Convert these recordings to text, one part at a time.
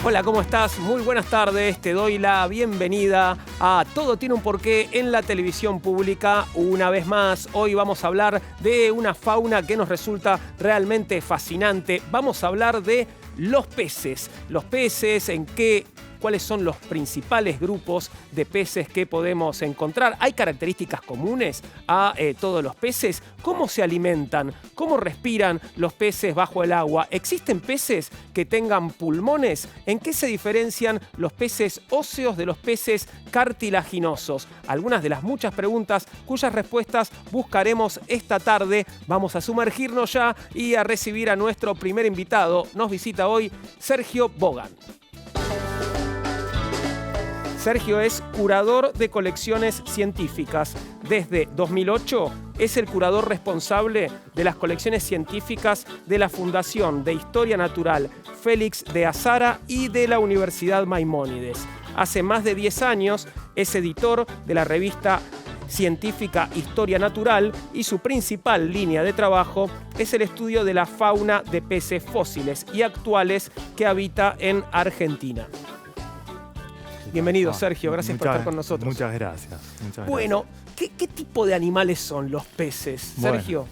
Hola, ¿cómo estás? Muy buenas tardes. Te doy la bienvenida a Todo tiene un porqué en la televisión pública. Una vez más, hoy vamos a hablar de una fauna que nos resulta realmente fascinante. Vamos a hablar de los peces. Los peces, cuáles son los principales grupos de peces que podemos encontrar. ¿Hay características comunes a todos los peces? ¿Cómo se alimentan? ¿Cómo respiran los peces bajo el agua? ¿Existen peces que tengan pulmones? ¿En qué se diferencian los peces óseos de los peces cartilaginosos? Algunas de las muchas preguntas cuyas respuestas buscaremos esta tarde. Vamos a sumergirnos ya y a recibir a nuestro primer invitado. Nos visita hoy Sergio Bogan. Sergio es curador de colecciones científicas. Desde 2008 es el curador responsable de las colecciones científicas de la Fundación de Historia Natural Félix de Azara y de la Universidad Maimónides. Hace más de 10 años es editor de la revista científica Historia Natural y su principal línea de trabajo es el estudio de la fauna de peces fósiles y actuales que habita en Argentina. Bienvenido, Sergio. Gracias por estar con nosotros. Muchas gracias. Bueno, ¿qué tipo de animales son los peces, Sergio?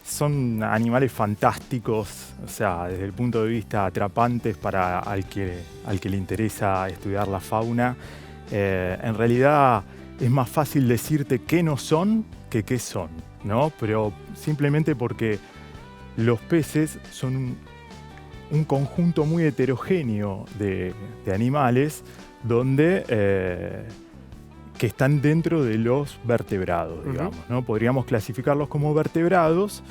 Son animales fantásticos, o sea, desde el punto de vista atrapantes para al que le interesa estudiar la fauna. En realidad es más fácil decirte qué no son que qué son, ¿no? Pero simplemente porque los peces son un conjunto muy heterogéneo de animales que están dentro de los vertebrados, digamos, ¿no? Podríamos clasificarlos como vertebrados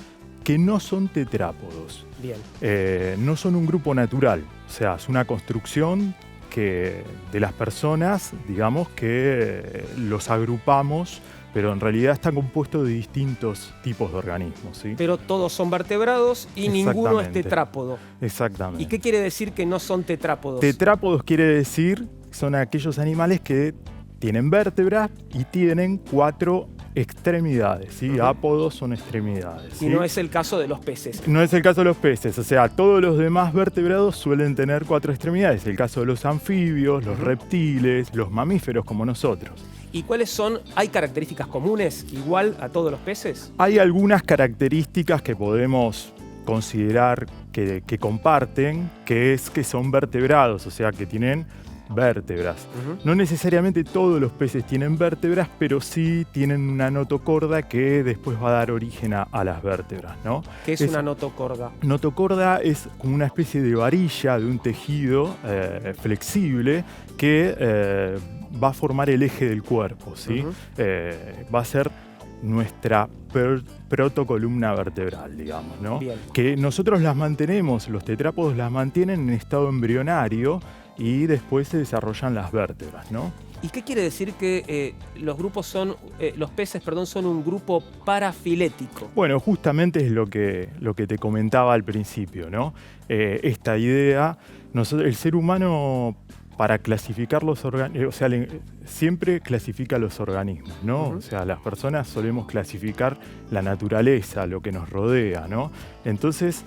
que no son tetrápodos. Bien. No son un grupo natural, o sea, es una construcción de las personas, digamos, que los agrupamos, pero en realidad está compuesto de distintos tipos de organismos, ¿sí? Pero todos son vertebrados y ninguno es tetrápodo. Exactamente. ¿Y qué quiere decir que no son tetrápodos? Tetrápodos quiere decir que son aquellos animales que tienen vértebras y tienen 4 extremidades, ¿sí? Ápodos son extremidades, ¿sí? Y no es el caso de los peces. No es el caso de los peces, o sea, todos los demás vertebrados suelen tener 4 extremidades. El caso de los anfibios, los reptiles, los mamíferos como nosotros. ¿Y cuáles son? ¿Hay características comunes igual a todos los peces? Hay algunas características que podemos considerar que comparten, que son vertebrados, o sea, que tienen vértebras. No necesariamente todos los peces tienen vértebras, pero sí tienen una notocorda que después va a dar origen a las vértebras, ¿no? ¿Qué es una notocorda? Notocorda es como una especie de varilla de un tejido flexible que va a formar el eje del cuerpo, ¿sí? Va a ser nuestra protocolumna vertebral, digamos, ¿no? Bien. Que nosotros las mantenemos, los tetrápodos las mantienen en estado embrionario y después se desarrollan las vértebras, ¿no? ¿Y qué quiere decir que los peces son un grupo parafilético? Bueno, justamente es lo que te comentaba al principio, ¿no? Esta idea, el ser humano para clasificar los organismos, o sea, siempre clasifica los organismos, ¿no? O sea, las personas solemos clasificar la naturaleza, lo que nos rodea, ¿no? Entonces,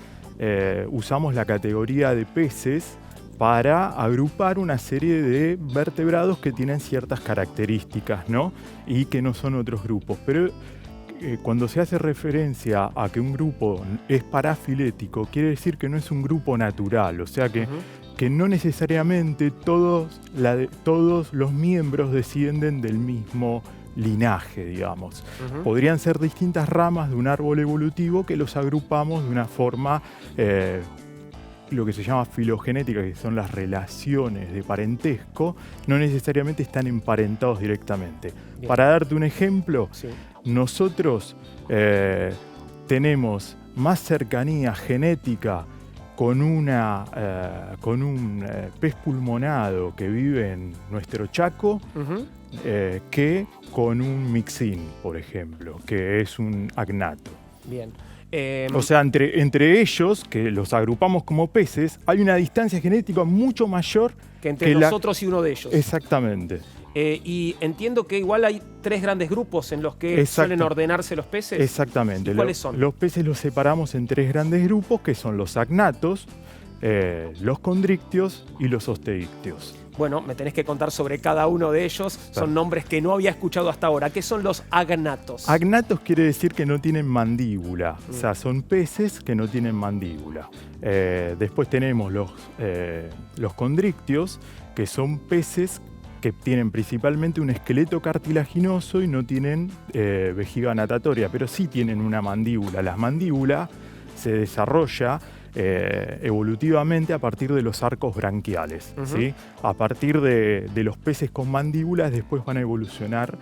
usamos la categoría de peces para agrupar una serie de vertebrados que tienen ciertas características, ¿no? Y que no son otros grupos. Pero cuando se hace referencia a que un grupo es parafilético, quiere decir que no es un grupo natural, o sea que no necesariamente todos los miembros descienden del mismo linaje, digamos. Podrían ser distintas ramas de un árbol evolutivo que los agrupamos de una forma lo que se llama filogenética, que son las relaciones de parentesco, no necesariamente están emparentados directamente. Bien. Para darte un ejemplo, nosotros tenemos más cercanía genética con un pez pulmonado que vive en nuestro Chaco que con un mixín, por ejemplo, que es un agnato. Bien. O sea, entre ellos, que los agrupamos como peces, hay una distancia genética mucho mayor que entre nosotros y uno de ellos. Exactamente. Y entiendo que igual hay 3 grandes grupos en los que suelen ordenarse los peces. Exactamente. ¿Y cuáles son? Los peces los separamos en 3 grandes grupos, que son los agnatos, los condrictios y los osteictios. Bueno, me tenés que contar sobre cada uno de ellos. Son nombres que no había escuchado hasta ahora. ¿Qué son los agnatos? Agnatos quiere decir que no tienen mandíbula. O sea, son peces que no tienen mandíbula. Después tenemos los condrictios, que son peces que tienen principalmente un esqueleto cartilaginoso y no tienen vejiga natatoria, pero sí tienen una mandíbula. La mandíbula se desarrolla evolutivamente a partir de los arcos branquiales. ¿Sí? A partir de los peces con mandíbulas, después van a evolucionar,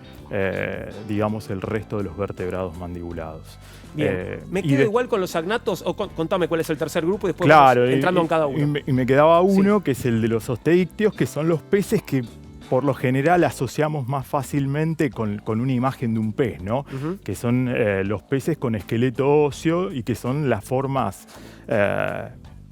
digamos, el resto de los vertebrados mandibulados. Bien. ¿Me quedo igual con los agnatos? O contame cuál es el tercer grupo y después claro, vamos entrando en cada uno. Y me quedaba uno, que es el de los osteictios, que son los peces que por lo general asociamos más fácilmente con una imagen de un pez, ¿no? Que son los peces con esqueleto óseo y que son las formas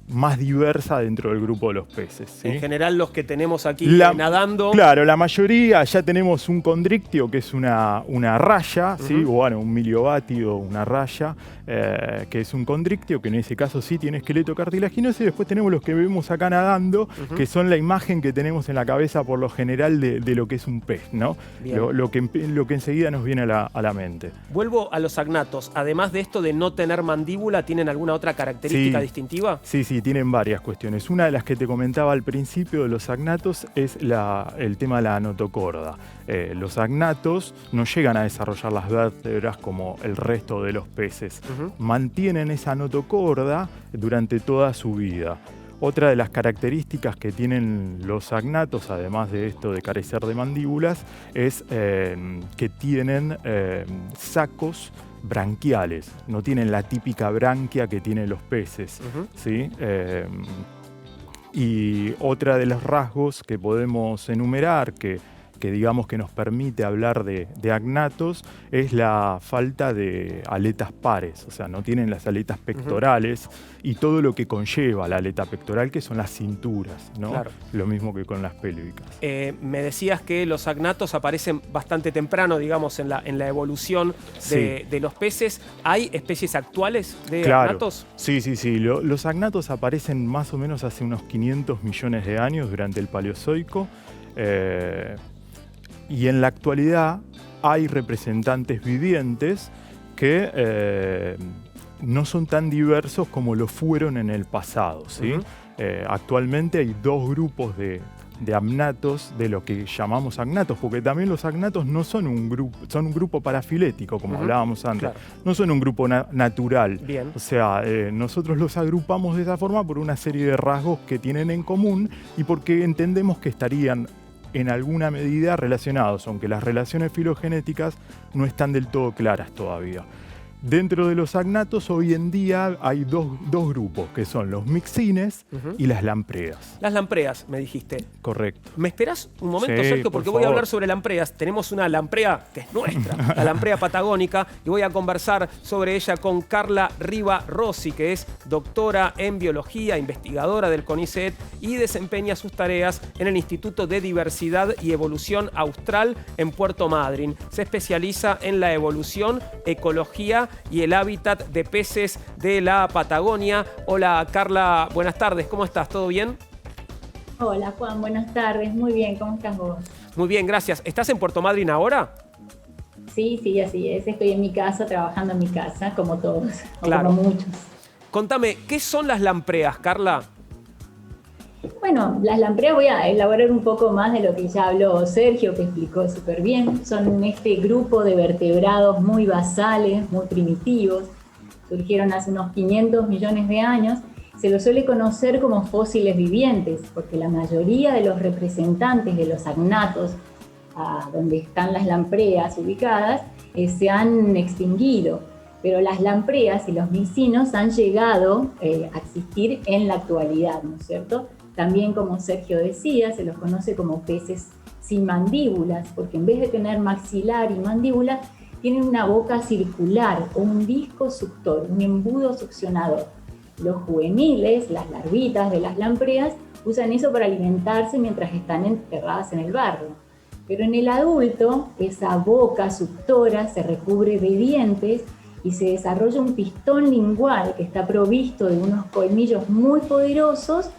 más diversas dentro del grupo de los peces. ¿Sí? En general los que tenemos aquí nadando. Claro, la mayoría ya tenemos un condrictio, que es una raya, ¿sí? O bueno, un miliobátido, una raya, que es un condrictio, que en ese caso sí tiene esqueleto cartilaginoso, y después tenemos los que vemos acá nadando, que son la imagen que tenemos en la cabeza por lo general de lo que es un pez, ¿no? Lo que enseguida nos viene a la mente. Vuelvo a los agnatos. Además de esto de no tener mandíbula, ¿tienen alguna otra característica distintiva? Sí, tienen varias cuestiones. Una de las que te comentaba al principio de los agnatos es el tema de la notocorda. Los agnatos no llegan a desarrollar las vértebras como el resto de los peces. Mantienen esa notocorda durante toda su vida. Otra de las características que tienen los agnatos, además de esto de carecer de mandíbulas, es que tienen sacos branquiales. No tienen la típica branquia que tienen los peces. ¿Sí? Y otra de los rasgos que podemos enumerar, que digamos que nos permite hablar de agnatos, es la falta de aletas pares. O sea, no tienen las aletas pectorales y todo lo que conlleva la aleta pectoral, que son las cinturas, ¿no? Claro. Lo mismo que con las pélvicas. Me decías que los agnatos aparecen bastante temprano, digamos, en la evolución de los peces. ¿Hay especies actuales de agnatos? Sí. Los agnatos aparecen más o menos hace unos 500 millones de años, durante el Paleozoico. Y en la actualidad hay representantes vivientes que no son tan diversos como lo fueron en el pasado, ¿sí? Actualmente hay dos grupos de agnatos, de lo que llamamos agnatos, porque también los agnatos no son un grupo, son un grupo parafilético, como hablábamos antes. Claro. No son un grupo natural. Bien. O sea, nosotros los agrupamos de esa forma por una serie de rasgos que tienen en común y porque entendemos que estarían en alguna medida relacionados, aunque las relaciones filogenéticas no están del todo claras todavía. Dentro de los agnatos hoy en día hay dos grupos, que son los mixines y las lampreas. Las lampreas, me dijiste. Correcto. ¿Me esperás un momento, sí, Sergio? Porque voy a hablar sobre lampreas. Tenemos una lamprea que es nuestra, la lamprea patagónica, y voy a conversar sobre ella con Carla Riva Rossi, que es doctora en biología, investigadora del CONICET y desempeña sus tareas en el Instituto de Diversidad y Evolución Austral en Puerto Madryn. Se especializa en la evolución, ecología y el hábitat de peces de la Patagonia. Hola Carla, buenas tardes, ¿cómo estás? ¿Todo bien? Hola Juan, buenas tardes, muy bien, ¿cómo estás vos? Muy bien, gracias. ¿Estás en Puerto Madryn ahora? Sí, así es, estoy en mi casa, trabajando en mi casa, como todos, claro. O como muchos. Contame, ¿qué son las lampreas, Carla? Bueno, las lampreas voy a elaborar un poco más de lo que ya habló Sergio, que explicó súper bien. Son este grupo de vertebrados muy basales, muy primitivos. Surgieron hace unos 500 millones de años. Se los suele conocer como fósiles vivientes, porque la mayoría de los representantes de los agnatos, donde están las lampreas ubicadas, se han extinguido. Pero las lampreas y los micinos han llegado a existir en la actualidad, ¿no es cierto? También, como Sergio decía, se los conoce como peces sin mandíbulas, porque en vez de tener maxilar y mandíbula, tienen una boca circular o un disco suctor, un embudo succionador. Los juveniles, las larvitas de las lampreas, usan eso para alimentarse mientras están enterradas en el barro. Pero en el adulto, esa boca suctora se recubre de dientes y se desarrolla un pistón lingual que está provisto de unos colmillos muy poderosos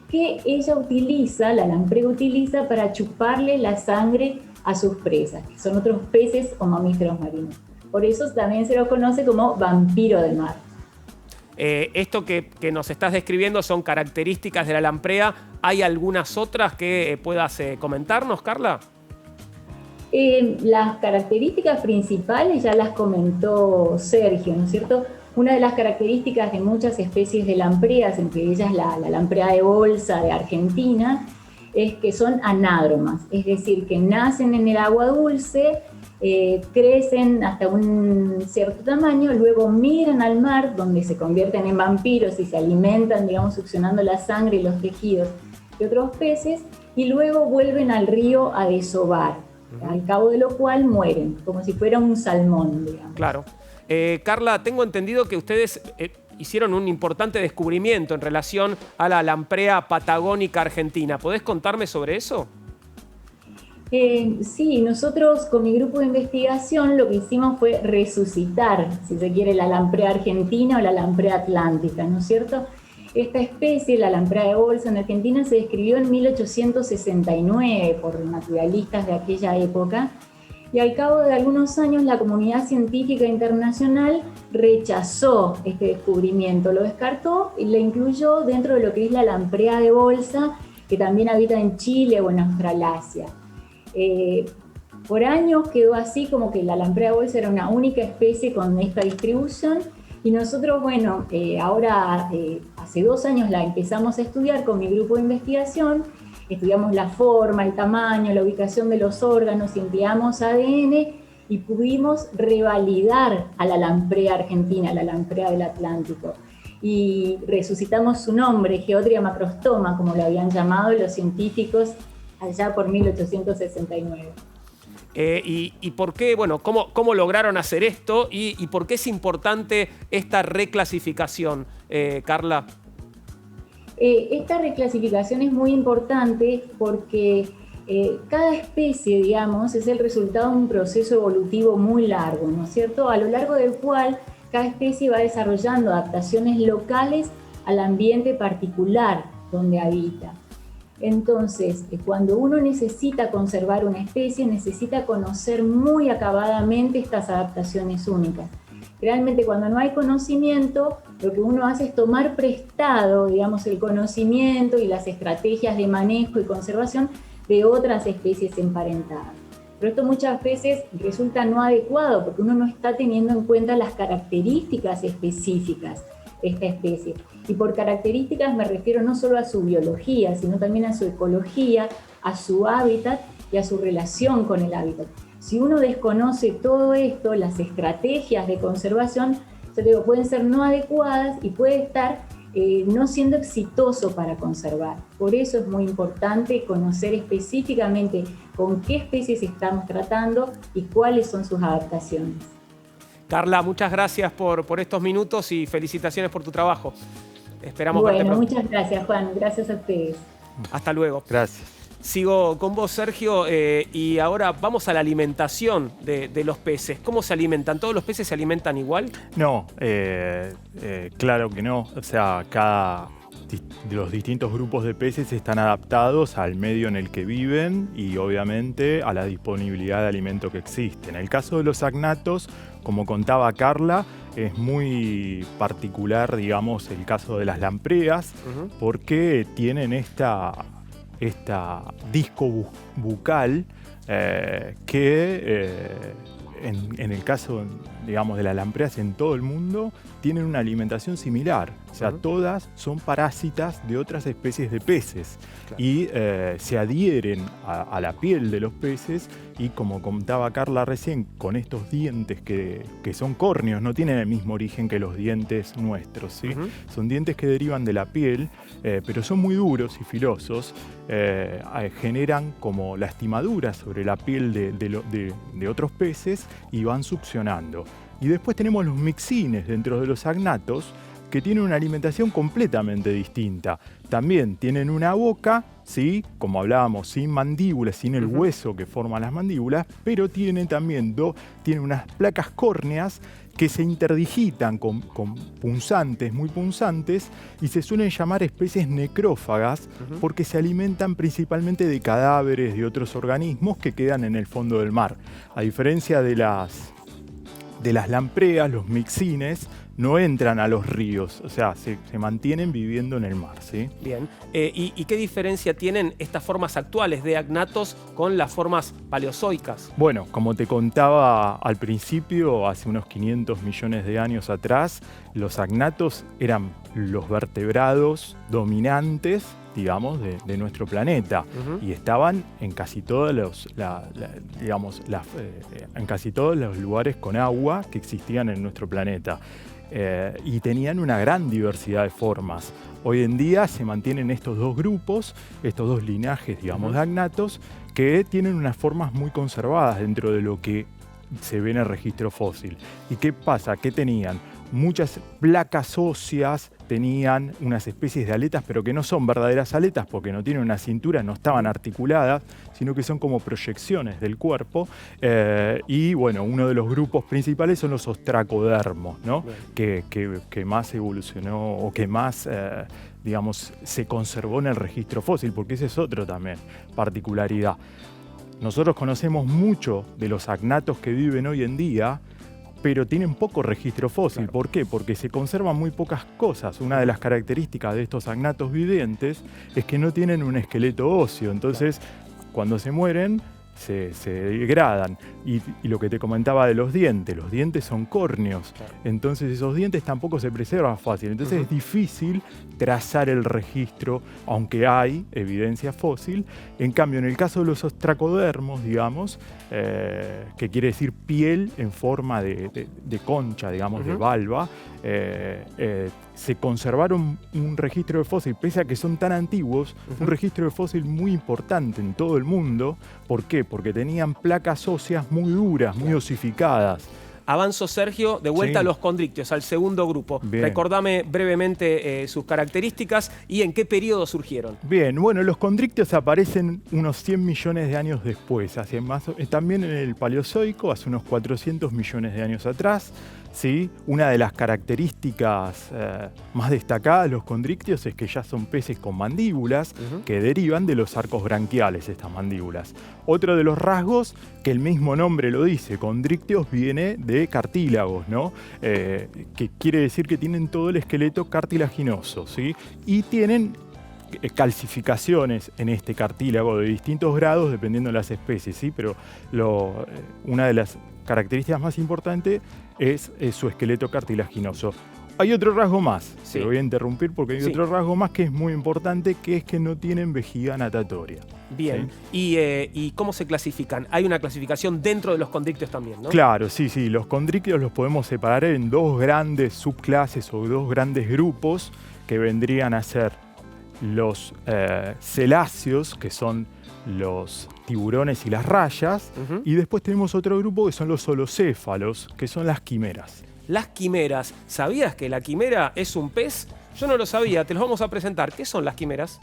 que ella utiliza, la lamprea utiliza para chuparle la sangre a sus presas, que son otros peces o mamíferos marinos. Por eso también se lo conoce como vampiro del mar. Esto que nos estás describiendo son características de la lamprea. ¿Hay algunas otras que puedas comentarnos, Carla? Las características principales ya las comentó Sergio, ¿no es cierto? Una de las características de muchas especies de lampreas, entre ellas la lamprea de bolsa de Argentina, es que son anádromas, es decir, que nacen en el agua dulce, crecen hasta un cierto tamaño, luego migran al mar, donde se convierten en vampiros y se alimentan, digamos, succionando la sangre y los tejidos de otros peces, y luego vuelven al río a desovar, al cabo de lo cual mueren, como si fuera un salmón, digamos. Claro. Carla, tengo entendido que ustedes hicieron un importante descubrimiento en relación a la lamprea patagónica argentina. ¿Podés contarme sobre eso? Sí, nosotros con mi grupo de investigación lo que hicimos fue resucitar, si se quiere, la lamprea argentina o la lamprea atlántica, ¿no es cierto? Esta especie, la lamprea de bolsa en Argentina, se describió en 1869 por naturalistas de aquella época, y al cabo de algunos años la comunidad científica internacional rechazó este descubrimiento, lo descartó y la incluyó dentro de lo que es la lamprea de bolsa, que también habita en Chile o en Australasia. Por años quedó así, como que la lamprea de bolsa era una única especie con esta distribución, y nosotros, bueno, ahora hace 2 años la empezamos a estudiar con mi grupo de investigación. Estudiamos la forma, el tamaño, la ubicación de los órganos, empleamos ADN y pudimos revalidar a la lamprea argentina, la lamprea del Atlántico. Y resucitamos su nombre, Geotria macrostoma, como lo habían llamado los científicos allá por 1869. ¿Y por qué, bueno, cómo lograron hacer esto y por qué es importante esta reclasificación, Carla? Esta reclasificación es muy importante porque cada especie, digamos, es el resultado de un proceso evolutivo muy largo, ¿no es cierto? A lo largo del cual cada especie va desarrollando adaptaciones locales al ambiente particular donde habita. Entonces, cuando uno necesita conservar una especie, necesita conocer muy acabadamente estas adaptaciones únicas. Realmente, cuando no hay conocimiento, lo que uno hace es tomar prestado, digamos, el conocimiento y las estrategias de manejo y conservación de otras especies emparentadas. Pero esto muchas veces resulta no adecuado porque uno no está teniendo en cuenta las características específicas de esta especie. Y por características me refiero no solo a su biología, sino también a su ecología, a su hábitat y a su relación con el hábitat. Si uno desconoce todo esto, las estrategias de conservación, pueden ser no adecuadas y puede estar no siendo exitoso para conservar. Por eso es muy importante conocer específicamente con qué especies estamos tratando y cuáles son sus adaptaciones. Carla, muchas gracias por estos minutos y felicitaciones por tu trabajo. Esperamos verte pronto. Bueno, muchas gracias, Juan. Gracias a ustedes. Hasta luego. Gracias. Sigo con vos, Sergio, y ahora vamos a la alimentación de los peces. ¿Cómo se alimentan? ¿Todos los peces se alimentan igual? No, claro que no. O sea, los distintos grupos de peces están adaptados al medio en el que viven y obviamente a la disponibilidad de alimento que existe. En el caso de los agnatos, como contaba Carla, es muy particular, digamos, el caso de las lampreas, porque tienen esta disco bucal que en el caso, digamos, de las lampreas en todo el mundo tienen una alimentación similar. O sea, todas son parásitas de otras especies de peces. Claro. Y se adhieren a la piel de los peces y, como contaba Carla recién, con estos dientes que son córneos, no tienen el mismo origen que los dientes nuestros, ¿sí? Son dientes que derivan de la piel, pero son muy duros y filosos, generan como lastimaduras sobre la piel de otros peces y van succionando. Y después tenemos los mixines dentro de los agnatos, que tienen una alimentación completamente distinta. También tienen una boca, ¿sí? Como hablábamos, sin mandíbulas, sin el hueso que forma las mandíbulas, pero tienen también tiene unas placas córneas que se interdigitan con punzantes, muy punzantes, y se suelen llamar especies necrófagas porque se alimentan principalmente de cadáveres de otros organismos que quedan en el fondo del mar. A diferencia de las lampreas, los mixines no entran a los ríos, o sea, se mantienen viviendo en el mar, ¿sí? Bien. ¿Y qué diferencia tienen estas formas actuales de agnatos con las formas paleozoicas? Bueno, como te contaba al principio, hace unos 500 millones de años atrás, los agnatos eran los vertebrados dominantes, digamos, de nuestro planeta, y estaban en casi todos en casi todos los lugares con agua que existían en nuestro planeta. Y tenían una gran diversidad de formas. Hoy en día se mantienen estos dos grupos, estos dos linajes, digamos, de agnatos, que tienen unas formas muy conservadas dentro de lo que se ve en el registro fósil. ¿Y qué pasa? ¿Qué tenían? Muchas placas óseas, tenían unas especies de aletas, pero que no son verdaderas aletas porque no tienen una cintura, no estaban articuladas, sino que son como proyecciones del cuerpo. Y bueno, uno de los grupos principales son los ostracodermos, ¿no? Que más evolucionó o que más, digamos, se conservó en el registro fósil, porque ese es otro también particularidad. Nosotros conocemos mucho de los agnatos que viven hoy en día, pero tienen poco registro fósil. Claro. ¿Por qué? Porque se conservan muy pocas cosas. Una de las características de estos agnatos vivientes es que no tienen un esqueleto óseo. Entonces, cuando se mueren, se degradan. Y lo que te comentaba de los dientes son córneos. Claro. Entonces esos dientes tampoco se preservan fácil. Entonces es difícil trazar el registro, aunque hay evidencia fósil. En cambio, en el caso de los ostracodermos, digamos, que quiere decir piel en forma de concha, digamos, de valva, se conservaron un registro de fósil, pese a que son tan antiguos, un registro de fósil muy importante en todo el mundo. ¿Por qué? Porque tenían placas óseas muy duras, muy osificadas. Avanzo, Sergio, de vuelta a los condrictios, al segundo grupo. Bien. Recordame brevemente sus características y en qué periodo surgieron. Bien, bueno, los condrictios aparecen unos 100 millones de años después, también en el Paleozoico, hace unos 400 millones de años atrás. ¿Sí? Una de las características más destacadas de los condrictios es que ya son peces con mandíbulas que derivan de los arcos branquiales, estas mandíbulas. Otro de los rasgos, que el mismo nombre lo dice, condrictios, viene de cartílagos, ¿no? Que quiere decir que tienen todo el esqueleto cartilaginoso, ¿sí? Y tienen calcificaciones en este cartílago de distintos grados dependiendo de las especies, ¿sí? Pero una de las características más importantes es su esqueleto cartilaginoso. Hay otro rasgo más, te voy a interrumpir porque hay otro rasgo más que es muy importante, que es que no tienen vejiga natatoria. Bien, ¿sí? ¿Y cómo se clasifican? Hay una clasificación dentro de los condrictios también, ¿no? Claro, sí, los condrictios los podemos separar en dos grandes subclases o dos grandes grupos que vendrían a ser los celáceos, que son los tiburones y las rayas, y después tenemos otro grupo que son los holocéfalos, que son las quimeras. Las quimeras, ¿sabías que la quimera es un pez? Yo no lo sabía, te los vamos a presentar. ¿Qué son las quimeras?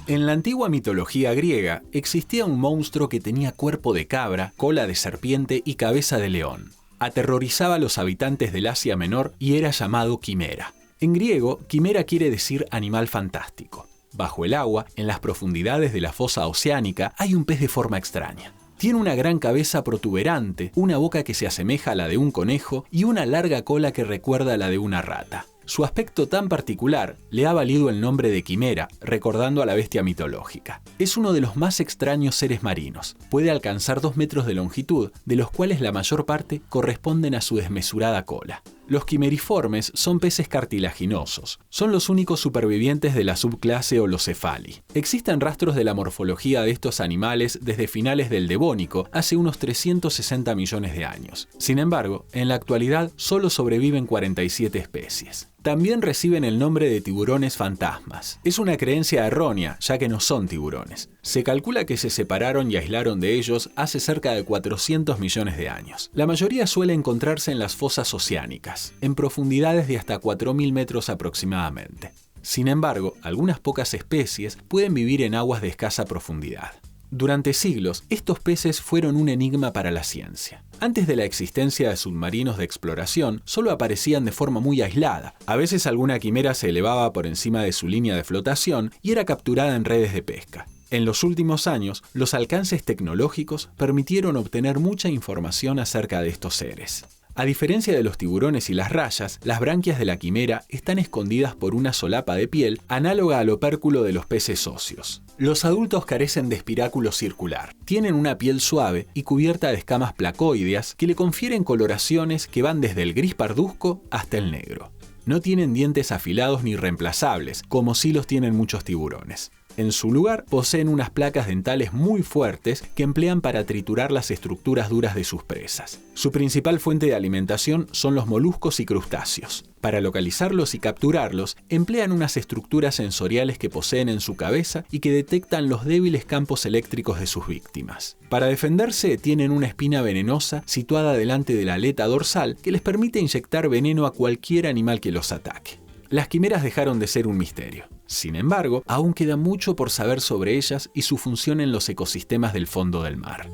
En la antigua mitología griega existía un monstruo que tenía cuerpo de cabra, cola de serpiente y cabeza de león. Aterrorizaba a los habitantes del Asia Menor y era llamado quimera. En griego, quimera quiere decir animal fantástico. Bajo el agua, en las profundidades de la fosa oceánica, hay un pez de forma extraña. Tiene una gran cabeza protuberante, una boca que se asemeja a la de un conejo y una larga cola que recuerda a la de una rata. Su aspecto tan particular le ha valido el nombre de quimera, recordando a la bestia mitológica. Es uno de los más extraños seres marinos. Puede alcanzar 2 metros de longitud, de los cuales la mayor parte corresponden a su desmesurada cola. Los quimeriformes son peces cartilaginosos. Son los únicos supervivientes de la subclase Holocephali. Existen rastros de la morfología de estos animales desde finales del Devónico, hace unos 360 millones de años. Sin embargo, en la actualidad solo sobreviven 47 especies. También reciben el nombre de tiburones fantasmas. Es una creencia errónea, ya que no son tiburones. Se calcula que se separaron y aislaron de ellos hace cerca de 400 millones de años. La mayoría suele encontrarse en las fosas oceánicas, en profundidades de hasta 4.000 metros aproximadamente. Sin embargo, algunas pocas especies pueden vivir en aguas de escasa profundidad. Durante siglos, estos peces fueron un enigma para la ciencia. Antes de la existencia de submarinos de exploración, solo aparecían de forma muy aislada. A veces alguna quimera se elevaba por encima de su línea de flotación y era capturada en redes de pesca. En los últimos años, los alcances tecnológicos permitieron obtener mucha información acerca de estos seres. A diferencia de los tiburones y las rayas, las branquias de la quimera están escondidas por una solapa de piel análoga al opérculo de los peces óseos. Los adultos carecen de espiráculo circular. Tienen una piel suave y cubierta de escamas placoideas que le confieren coloraciones que van desde el gris parduzco hasta el negro. No tienen dientes afilados ni reemplazables, como sí los tienen muchos tiburones. En su lugar, poseen unas placas dentales muy fuertes que emplean para triturar las estructuras duras de sus presas. Su principal fuente de alimentación son los moluscos y crustáceos. Para localizarlos y capturarlos, emplean unas estructuras sensoriales que poseen en su cabeza y que detectan los débiles campos eléctricos de sus víctimas. Para defenderse, tienen una espina venenosa situada delante de la aleta dorsal que les permite inyectar veneno a cualquier animal que los ataque. Las quimeras dejaron de ser un misterio. Sin embargo, aún queda mucho por saber sobre ellas y su función en los ecosistemas del fondo del mar.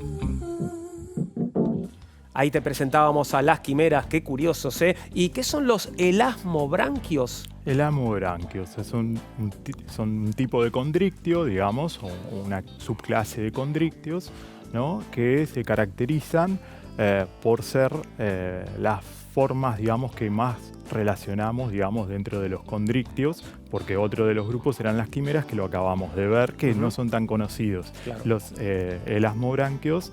Ahí te presentábamos a las quimeras, qué curiosos, ¿eh? ¿Y qué son los elasmobranquios? Elasmobranquios son un tipo de condrictio, digamos, o una subclase de condrictios, ¿no? Que se caracterizan por ser las formas, digamos, que más relacionamos, digamos, dentro de los condrictios, porque otro de los grupos eran las quimeras, que lo acabamos de ver, que no son tan conocidos. Claro. Los elasmobranquios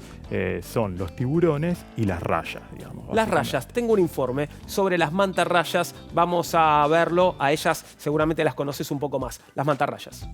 son los tiburones y las rayas, digamos. Las rayas, tengo un informe sobre las mantarrayas, vamos a verlo, a ellas seguramente las conoces un poco más, las mantarrayas.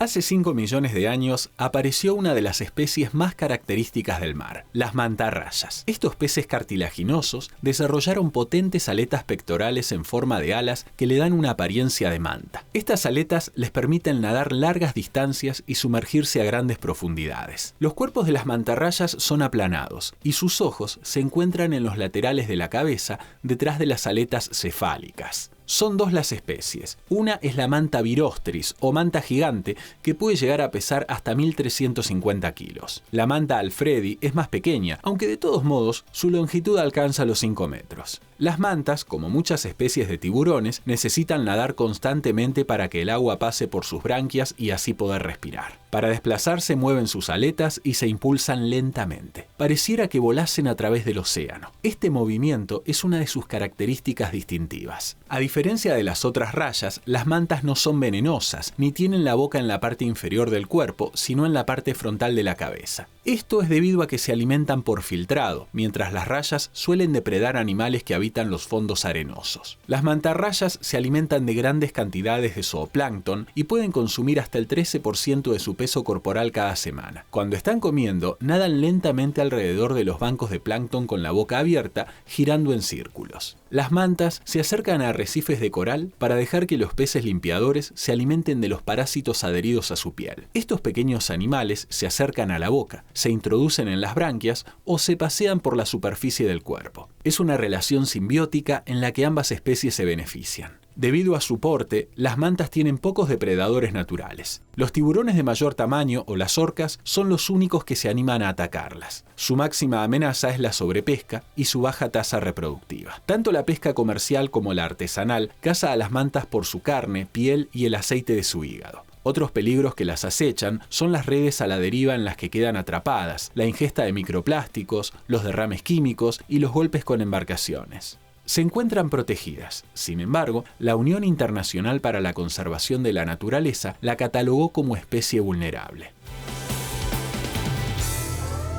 Hace 5 millones de años apareció una de las especies más características del mar, las mantarrayas. Estos peces cartilaginosos desarrollaron potentes aletas pectorales en forma de alas que le dan una apariencia de manta. Estas aletas les permiten nadar largas distancias y sumergirse a grandes profundidades. Los cuerpos de las mantarrayas son aplanados y sus ojos se encuentran en los laterales de la cabeza, detrás de las aletas cefálicas. Son dos las especies. Una es la manta virostris o manta gigante, que puede llegar a pesar hasta 1.350 kilos. La manta alfredi es más pequeña, aunque de todos modos su longitud alcanza los 5 metros. Las mantas, como muchas especies de tiburones, necesitan nadar constantemente para que el agua pase por sus branquias y así poder respirar. Para desplazarse mueven sus aletas y se impulsan lentamente. Pareciera que volasen a través del océano. Este movimiento es una de sus características distintivas. A diferencia de las otras rayas, las mantas no son venenosas, ni tienen la boca en la parte inferior del cuerpo, sino en la parte frontal de la cabeza. Esto es debido a que se alimentan por filtrado, mientras las rayas suelen depredar animales que habitan los fondos arenosos. Las mantarrayas se alimentan de grandes cantidades de zooplancton y pueden consumir hasta el 13% de su peso corporal cada semana. Cuando están comiendo, nadan lentamente alrededor de los bancos de plancton con la boca abierta, girando en círculos. Las mantas se acercan a arrecifes de coral para dejar que los peces limpiadores se alimenten de los parásitos adheridos a su piel. Estos pequeños animales se acercan a la boca, se introducen en las branquias o se pasean por la superficie del cuerpo. Es una relación simbiótica en la que ambas especies se benefician. Debido a su porte, las mantas tienen pocos depredadores naturales. Los tiburones de mayor tamaño o las orcas son los únicos que se animan a atacarlas. Su máxima amenaza es la sobrepesca y su baja tasa reproductiva. Tanto la pesca comercial como la artesanal caza a las mantas por su carne, piel y el aceite de su hígado. Otros peligros que las acechan son las redes a la deriva en las que quedan atrapadas, la ingesta de microplásticos, los derrames químicos y los golpes con embarcaciones. Se encuentran protegidas. Sin embargo, la Unión Internacional para la Conservación de la Naturaleza la catalogó como especie vulnerable.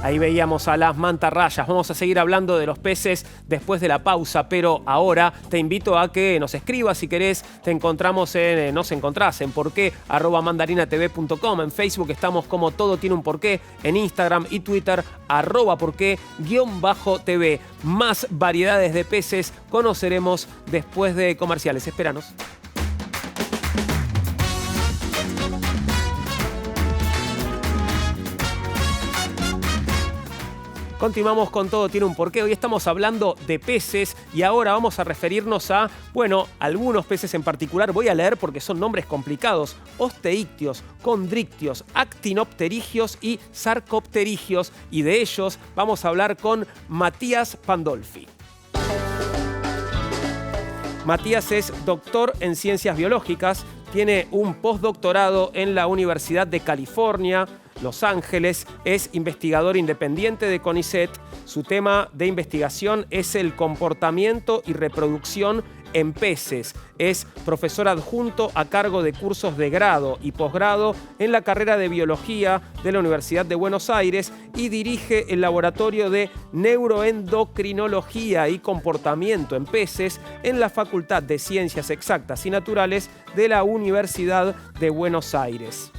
Ahí veíamos a las mantarrayas. Vamos a seguir hablando de los peces después de la pausa, pero ahora te invito a que nos escribas si querés. Nos encontrás en porqué@mandarinatv.com. En Facebook estamos como Todo Tiene un Porqué. En Instagram y Twitter @porqué_TV. Más variedades de peces conoceremos después de comerciales. Espéranos. Continuamos con Todo Tiene un Porqué. Hoy estamos hablando de peces y ahora vamos a referirnos a, bueno, algunos peces en particular. Voy a leer porque son nombres complicados. Osteictios, condrictios, actinopterigios y sarcopterigios. Y de ellos vamos a hablar con Matías Pandolfi. Matías es doctor en Ciencias Biológicas, tiene un postdoctorado en la Universidad de California, Los Ángeles, es investigador independiente de CONICET. Su tema de investigación es el comportamiento y reproducción en peces. Es profesor adjunto a cargo de cursos de grado y posgrado en la carrera de Biología de la Universidad de Buenos Aires y dirige el Laboratorio de Neuroendocrinología y Comportamiento en Peces en la Facultad de Ciencias Exactas y Naturales de la Universidad de Buenos Aires.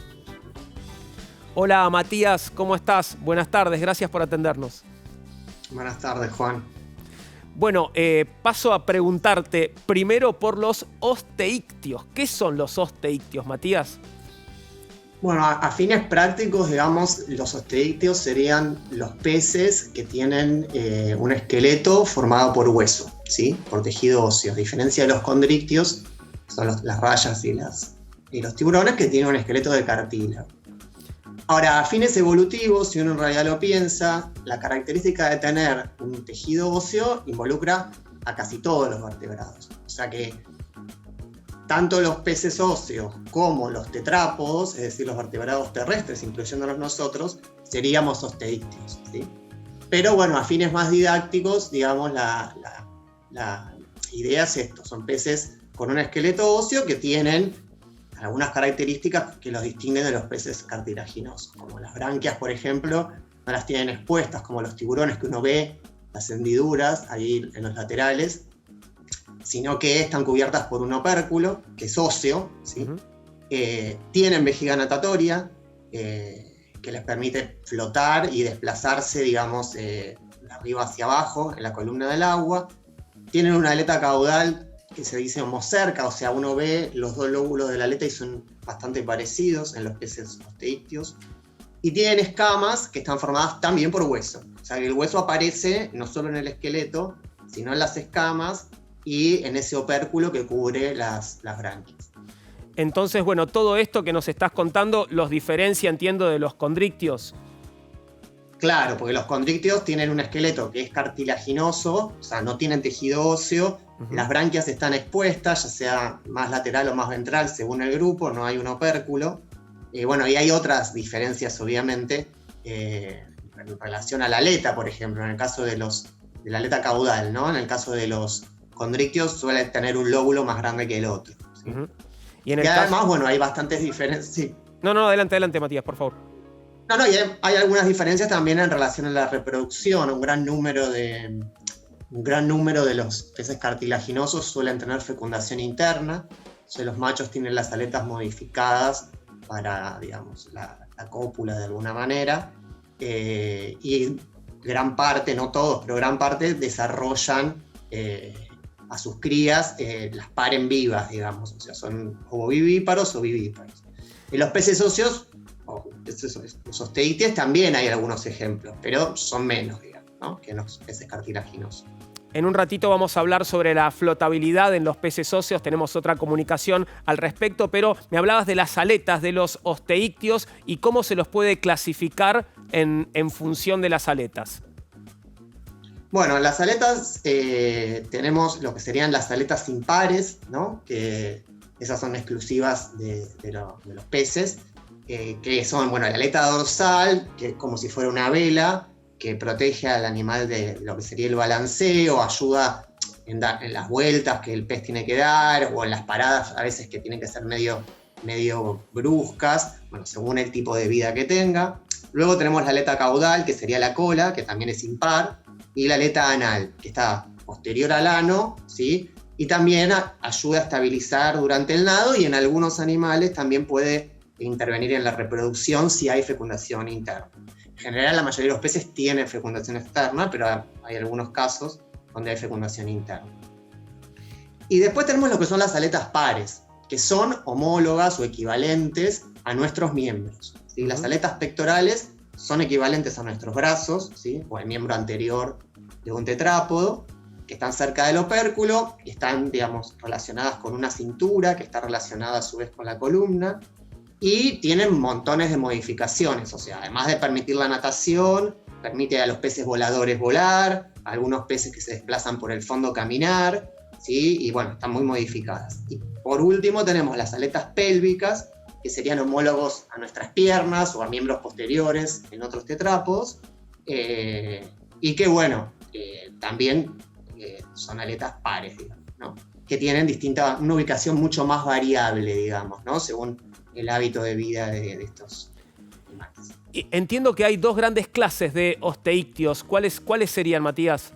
Hola Matías, ¿cómo estás? Buenas tardes, gracias por atendernos. Buenas tardes, Juan. Bueno, paso a preguntarte primero por los osteictios. ¿Qué son los osteictios, Matías? Bueno, a fines prácticos, digamos, los osteictios serían los peces que tienen un esqueleto formado por hueso, ¿sí? Por tejido óseo. A diferencia de los condrictios, son las rayas y los tiburones que tienen un esqueleto de cartílago. Ahora, a fines evolutivos, si uno en realidad lo piensa, la característica de tener un tejido óseo involucra a casi todos los vertebrados. O sea que tanto los peces óseos como los tetrápodos, es decir, los vertebrados terrestres, incluyéndonos nosotros, seríamos osteictios, ¿sí? Pero bueno, a fines más didácticos, digamos, la idea es esto. Son peces con un esqueleto óseo que tienen algunas características que los distinguen de los peces cartilaginosos, como las branquias, por ejemplo, no las tienen expuestas, como los tiburones, que uno ve las hendiduras ahí en los laterales, sino que están cubiertas por un opérculo, que es óseo, ¿sí? Tienen vejiga natatoria, que les permite flotar y desplazarse, digamos, de arriba hacia abajo, en la columna del agua. Tienen una aleta caudal que se dice homocerca, o sea, uno ve los dos lóbulos de la aleta y son bastante parecidos en los peces osteictios. Y tienen escamas que están formadas también por hueso. O sea, que el hueso aparece no solo en el esqueleto, sino en las escamas y en ese opérculo que cubre las branquias. Entonces, bueno, todo esto que nos estás contando los diferencia, entiendo, de los condrictios. Claro, porque los condrictios tienen un esqueleto que es cartilaginoso, o sea, no tienen tejido óseo. Las branquias están expuestas, ya sea más lateral o más ventral, según el grupo, no hay un opérculo. Bueno, y hay otras diferencias, obviamente, en relación a la aleta, por ejemplo, en el caso de la aleta caudal, ¿no? En el caso de los condrictios suele tener un lóbulo más grande que el otro, ¿sí? Y además, bueno, hay bastantes diferencias. Sí. No, adelante, Matías, por favor. No, y hay algunas diferencias también en relación a la reproducción. Un gran número de los peces cartilaginosos suelen tener fecundación interna. O sea, los machos tienen las aletas modificadas para, digamos, la cópula de alguna manera. Y gran parte, no todos, pero gran parte desarrollan a sus crías, las paren vivas, digamos. O sea, son ovovivíparos o vivíparos. En los peces óseos, los osteictios, también hay algunos ejemplos, pero son menos, digamos, ¿no? Que en los peces cartilaginosos. En un ratito vamos a hablar sobre la flotabilidad en los peces óseos, tenemos otra comunicación al respecto, pero me hablabas de las aletas de los osteictios y cómo se los puede clasificar en función de las aletas. Bueno, en las aletas tenemos lo que serían las aletas impares, ¿no? Que esas son exclusivas de los peces. Que son, bueno, la aleta dorsal, que es como si fuera una vela, que protege al animal de lo que sería el balanceo, ayuda en las vueltas que el pez tiene que dar, o en las paradas a veces que tienen que ser medio bruscas, bueno, según el tipo de vida que tenga. Luego tenemos la aleta caudal, que sería la cola, que también es impar, y la aleta anal, que está posterior al ano, ¿sí? Y también ayuda a estabilizar durante el nado, y en algunos animales también puede intervenir en la reproducción si hay fecundación interna. En general, la mayoría de los peces tienen fecundación externa, pero hay algunos casos donde hay fecundación interna. Y después tenemos lo que son las aletas pares, que son homólogas o equivalentes a nuestros miembros, ¿sí? Las aletas pectorales son equivalentes a nuestros brazos, ¿sí? O el miembro anterior de un tetrápodo, que están cerca del opérculo, y están, digamos, relacionadas con una cintura, que está relacionada a su vez con la columna, y tienen montones de modificaciones, o sea, además de permitir la natación, permite a los peces voladores volar, a algunos peces que se desplazan por el fondo caminar, ¿sí? Y bueno, están muy modificadas. Y por último tenemos las aletas pélvicas, que serían homólogos a nuestras piernas o a miembros posteriores en otros tetrápodos, y que bueno, también son aletas pares, digamos, ¿no? Que tienen una ubicación mucho más variable, digamos, ¿no? Según el hábito de vida de estos animales. Y entiendo que hay 2 grandes clases de osteícteos. ¿Cuáles serían, Matías?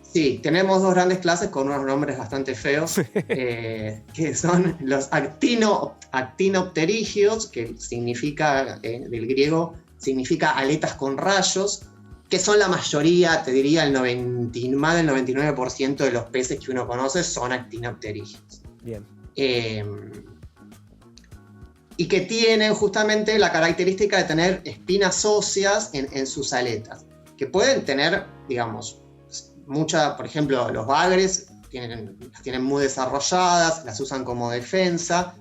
Sí, tenemos 2 grandes clases con unos nombres bastante feos, que son los actinopterígeos, que significa, del griego, significa aletas con rayos, que son la mayoría, te diría, más del 99% de los peces que uno conoce son actinopterígeos. Bien. Y que tienen justamente la característica de tener espinas óseas en sus aletas, que pueden tener, digamos, por ejemplo, los bagres las tienen muy desarrolladas, las usan como defensa,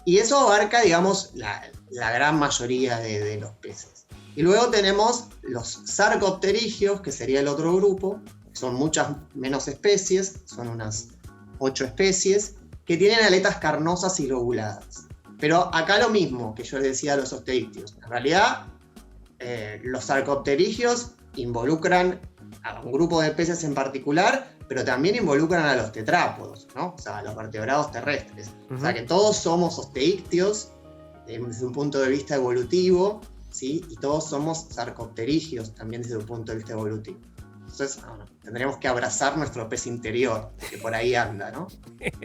y eso abarca, digamos, la gran mayoría de los peces. Y luego tenemos los sarcopterígeos, que sería el otro grupo, son muchas menos especies, son unas 8 especies, que tienen aletas carnosas y lobuladas. Pero acá lo mismo que yo les decía a los osteícteos. En realidad, los sarcopterígeos involucran a un grupo de peces en particular, pero también involucran a los tetrápodos, ¿no? O sea, a los vertebrados terrestres. O sea, que todos somos osteícteos desde un punto de vista evolutivo, ¿sí? Y todos somos sarcopterígeos también desde un punto de vista evolutivo. Entonces, bueno, tendremos que abrazar nuestro pez interior, que por ahí anda, ¿no?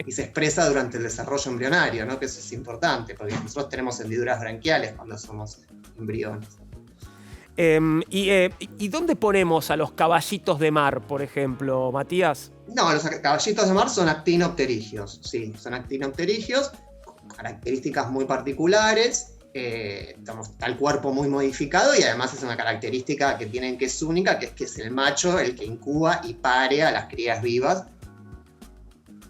Y se expresa durante el desarrollo embrionario, ¿no? Que eso es importante, porque nosotros tenemos hendiduras branquiales cuando somos embriones. ¿Y dónde ponemos a los caballitos de mar, por ejemplo, Matías? No, los caballitos de mar son actinopterígeos, sí, son actinopterígeos, con características muy particulares. Está el cuerpo muy modificado y además es una característica que tienen que es única, que es el macho el que incuba y pare a las crías vivas,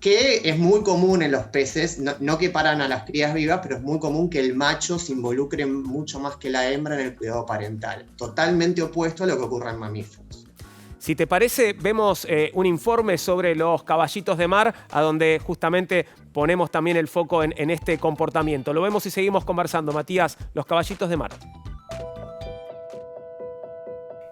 que es muy común en los peces, no que paran a las crías vivas, pero es muy común que el macho se involucre mucho más que la hembra en el cuidado parental, totalmente opuesto a lo que ocurre en mamíferos. Si te parece, vemos un informe sobre los caballitos de mar, a donde justamente ponemos también el foco en este comportamiento. Lo vemos y seguimos conversando. Matías, los caballitos de mar.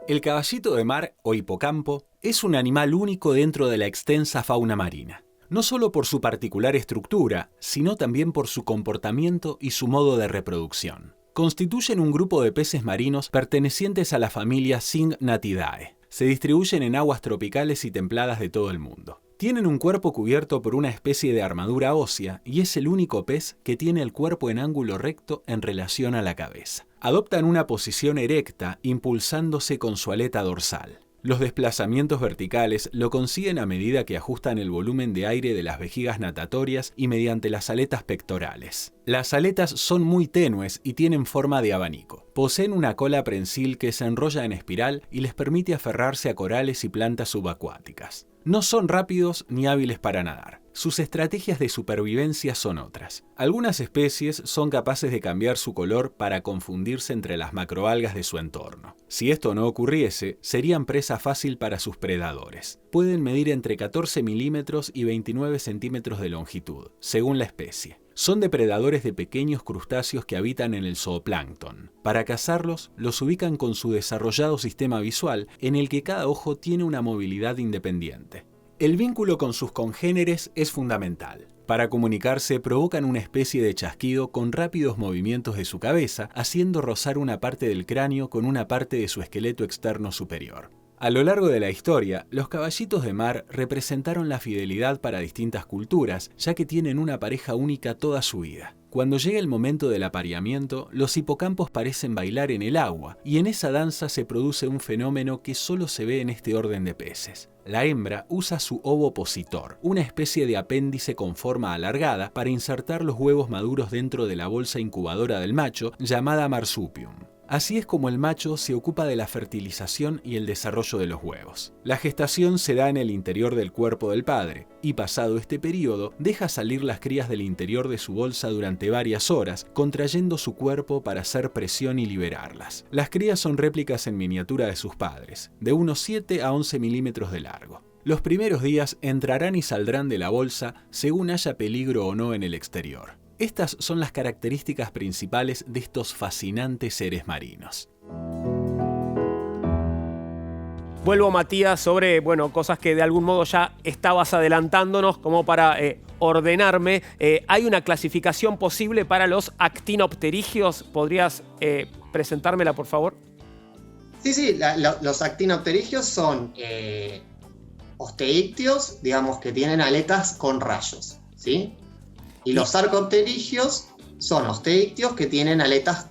El caballito de mar, o hipocampo, es un animal único dentro de la extensa fauna marina. No solo por su particular estructura, sino también por su comportamiento y su modo de reproducción. Constituyen un grupo de peces marinos pertenecientes a la familia Syngnathidae. Se distribuyen en aguas tropicales y templadas de todo el mundo. Tienen un cuerpo cubierto por una especie de armadura ósea y es el único pez que tiene el cuerpo en ángulo recto en relación a la cabeza. Adoptan una posición erecta, impulsándose con su aleta dorsal. Los desplazamientos verticales lo consiguen a medida que ajustan el volumen de aire de las vejigas natatorias y mediante las aletas pectorales. Las aletas son muy tenues y tienen forma de abanico. Poseen una cola prensil que se enrolla en espiral y les permite aferrarse a corales y plantas subacuáticas. No son rápidos ni hábiles para nadar. Sus estrategias de supervivencia son otras. Algunas especies son capaces de cambiar su color para confundirse entre las macroalgas de su entorno. Si esto no ocurriese, serían presa fácil para sus predadores. Pueden medir entre 14 milímetros y 29 centímetros de longitud, según la especie. Son depredadores de pequeños crustáceos que habitan en el zooplancton. Para cazarlos, los ubican con su desarrollado sistema visual, en el que cada ojo tiene una movilidad independiente. El vínculo con sus congéneres es fundamental. Para comunicarse, provocan una especie de chasquido con rápidos movimientos de su cabeza, haciendo rozar una parte del cráneo con una parte de su esqueleto externo superior. A lo largo de la historia, los caballitos de mar representaron la fidelidad para distintas culturas, ya que tienen una pareja única toda su vida. Cuando llega el momento del apareamiento, los hipocampos parecen bailar en el agua, y en esa danza se produce un fenómeno que solo se ve en este orden de peces. La hembra usa su ovopositor, una especie de apéndice con forma alargada, para insertar los huevos maduros dentro de la bolsa incubadora del macho, llamada marsupium. Así es como el macho se ocupa de la fertilización y el desarrollo de los huevos. La gestación se da en el interior del cuerpo del padre, y pasado este periodo, deja salir las crías del interior de su bolsa durante varias horas, contrayendo su cuerpo para hacer presión y liberarlas. Las crías son réplicas en miniatura de sus padres, de unos 7 a 11 milímetros de largo. Los primeros días entrarán y saldrán de la bolsa según haya peligro o no en el exterior. Estas son las características principales de estos fascinantes seres marinos. Vuelvo, Matías, sobre cosas que de algún modo ya estabas adelantándonos como para ordenarme. ¿Hay una clasificación posible para los actinopterigios? ¿Podrías presentármela, por favor? Sí, los actinopterigios son osteícteos, digamos, que tienen aletas con rayos, ¿sí? Y los sarcopterigios son osteícteos que tienen aletas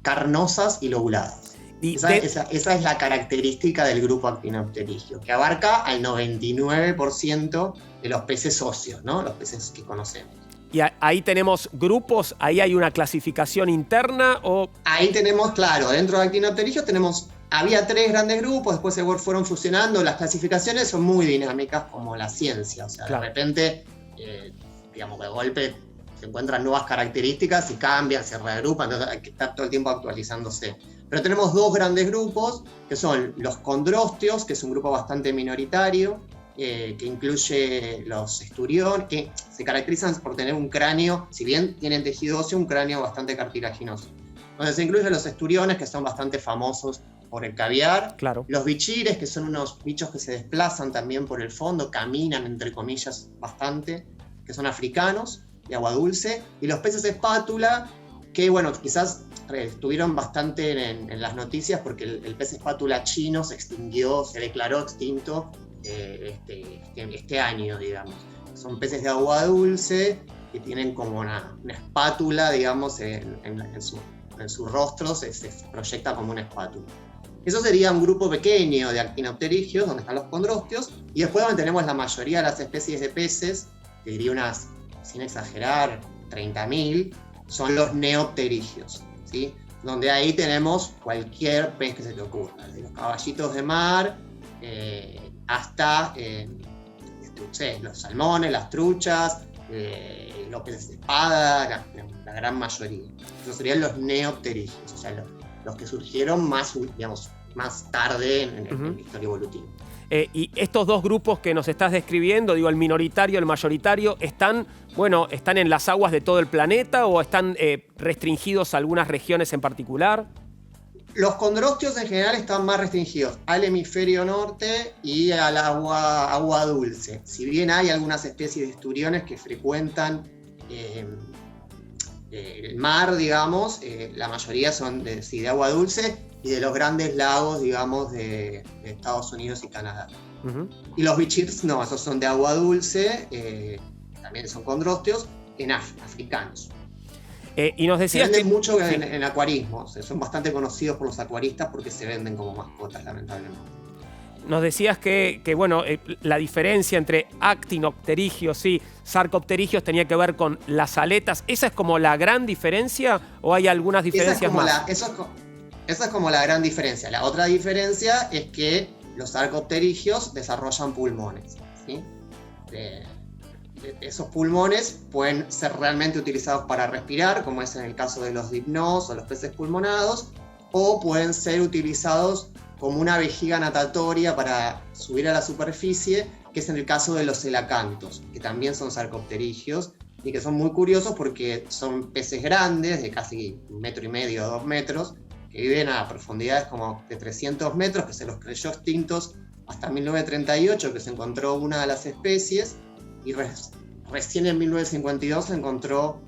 carnosas y lobuladas. Esa es la característica del grupo actinopterigio, que abarca al 99% de los peces óseos, ¿no? Los peces que conocemos. ¿Y ahí tenemos grupos? ¿Ahí hay una clasificación interna? Ahí tenemos, claro, dentro de actinopterigios había 3 grandes grupos, después se fueron fusionando. Las clasificaciones son muy dinámicas, como la ciencia. O sea, claro, de repente, digamos, de golpe se encuentran nuevas características y cambian, se reagrupan, entonces hay que estar todo el tiempo actualizándose. Pero tenemos 2 grandes grupos, que son los condrosteos, que es un grupo bastante minoritario, que incluye los esturiones, que se caracterizan por tener un cráneo, si bien tienen tejido óseo, un cráneo bastante cartilaginoso. Entonces se incluyen los esturiones, que son bastante famosos por el caviar. Claro. Los bichires, que son unos bichos que se desplazan también por el fondo, caminan, entre comillas, bastante, que son africanos, de agua dulce. Y los peces espátula, que quizás estuvieron bastante en las noticias porque el pez espátula chino se extinguió, se declaró extinto este año, digamos. Son peces de agua dulce que tienen como una espátula, digamos, en su rostro se proyecta como una espátula. Eso sería un grupo pequeño de actinopterigios, donde están los condrosteos, y después donde tenemos la mayoría de las especies de peces, te diría unas, sin exagerar, 30.000, son los neopterigios, ¿sí? Donde ahí tenemos cualquier pez que se te ocurra, desde los caballitos de mar hasta los salmones, las truchas, los peces de espada, la gran mayoría. Esos serían los neopterigios, o sea, los que surgieron más tarde en la historia evolutiva. Y estos 2 grupos que nos estás describiendo, el minoritario, el mayoritario, ¿están en las aguas de todo el planeta o están restringidos a algunas regiones en particular? Los condrosteos en general están más restringidos al hemisferio norte y al agua dulce. Si bien hay algunas especies de esturiones que frecuentan el mar, digamos, la mayoría son de agua dulce y de los grandes lagos, digamos, de Estados Unidos y Canadá. Uh-huh. Y los bichirs no, esos son de agua dulce, también son condrosteos, africanos. Y nos decías se venden mucho en acuarismos, son bastante conocidos por los acuaristas porque se venden como mascotas, lamentablemente. Nos decías que la diferencia entre actinopterigios y sarcopterigios tenía que ver con las aletas. ¿Esa es como la gran diferencia o hay algunas diferencias más? Esa es como la gran diferencia. La otra diferencia es que los sarcopterigios desarrollan pulmones, ¿sí? Esos pulmones pueden ser realmente utilizados para respirar, como es en el caso de los dipnos o los peces pulmonados, o pueden ser utilizados como una vejiga natatoria para subir a la superficie, que es en el caso de los elacantos, que también son sarcopterigios y que son muy curiosos porque son peces grandes, de casi 1,5 metros, 2 metros, que viven a profundidades como de 300 metros, que se los creyó extintos hasta 1938, que se encontró una de las especies, y recién en 1952 se encontró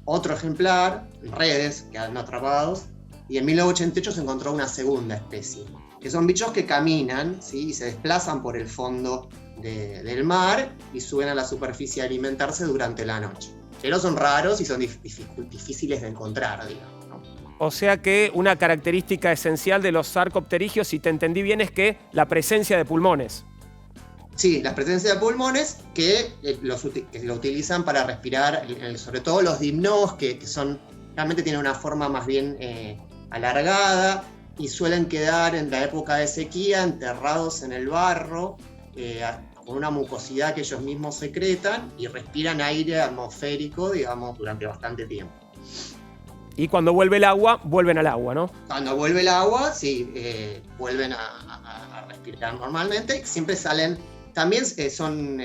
otro ejemplar, en redes, quedaron atrapados, y en 1988 se encontró una segunda especie, que son bichos que caminan, ¿sí? Y se desplazan por el fondo del mar y suben a la superficie a alimentarse durante la noche. Pero son raros y son difíciles de encontrar, digamos, ¿no? O sea que una característica esencial de los sarcopterigios, si te entendí bien, es que la presencia de pulmones. Sí, la presencia de pulmones que lo utilizan para respirar, sobre todo los dipnos, que realmente tienen una forma más bien alargada y suelen quedar en la época de sequía enterrados en el barro, con una mucosidad que ellos mismos secretan y respiran aire atmosférico, digamos, durante bastante tiempo. Y cuando vuelve el agua, vuelven al agua, ¿no? Cuando vuelve el agua, sí, vuelven a respirar normalmente. Siempre salen, también son,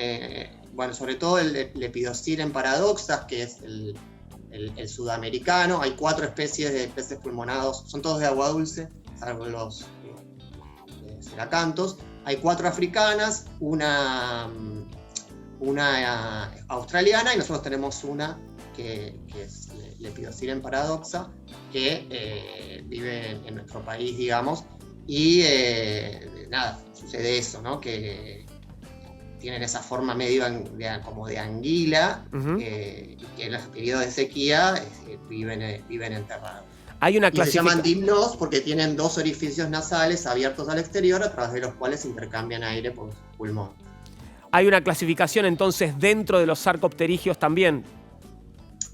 bueno, sobre todo el Lepidosiren paradoxas, que es el sudamericano. Hay 4 especies de peces pulmonados, son todos de agua dulce, salvo los celacantos. Hay 4 africanas, una australiana, y nosotros tenemos una que es Lepidosiren paradoxa, que vive en nuestro país, digamos, y nada, sucede eso, ¿no? Que tienen esa forma medio como de anguila, y que en los periodos de sequía viven enterrados. Hay una y se llaman dipnos porque tienen 2 orificios nasales abiertos al exterior a través de los cuales intercambian aire por sus pulmones. Hay una clasificación entonces dentro de los sarcopterigios también.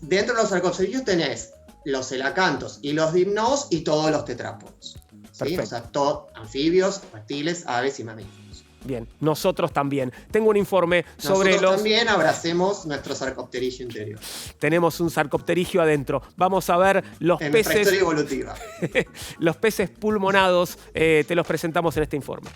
Dentro de los sarcopterigios tenés los celacantos y los dipnos y todos los tetrápodos. ¿Sí? O sea, anfibios, reptiles, aves y mamíferos. Bien, nosotros también. Tengo un informe sobre nosotros también abracemos nuestro sarcopterigio interior. Tenemos un sarcopterigio adentro. Vamos a ver los en peces. Nuestra historia evolutiva. Los peces pulmonados, te los presentamos en este informe.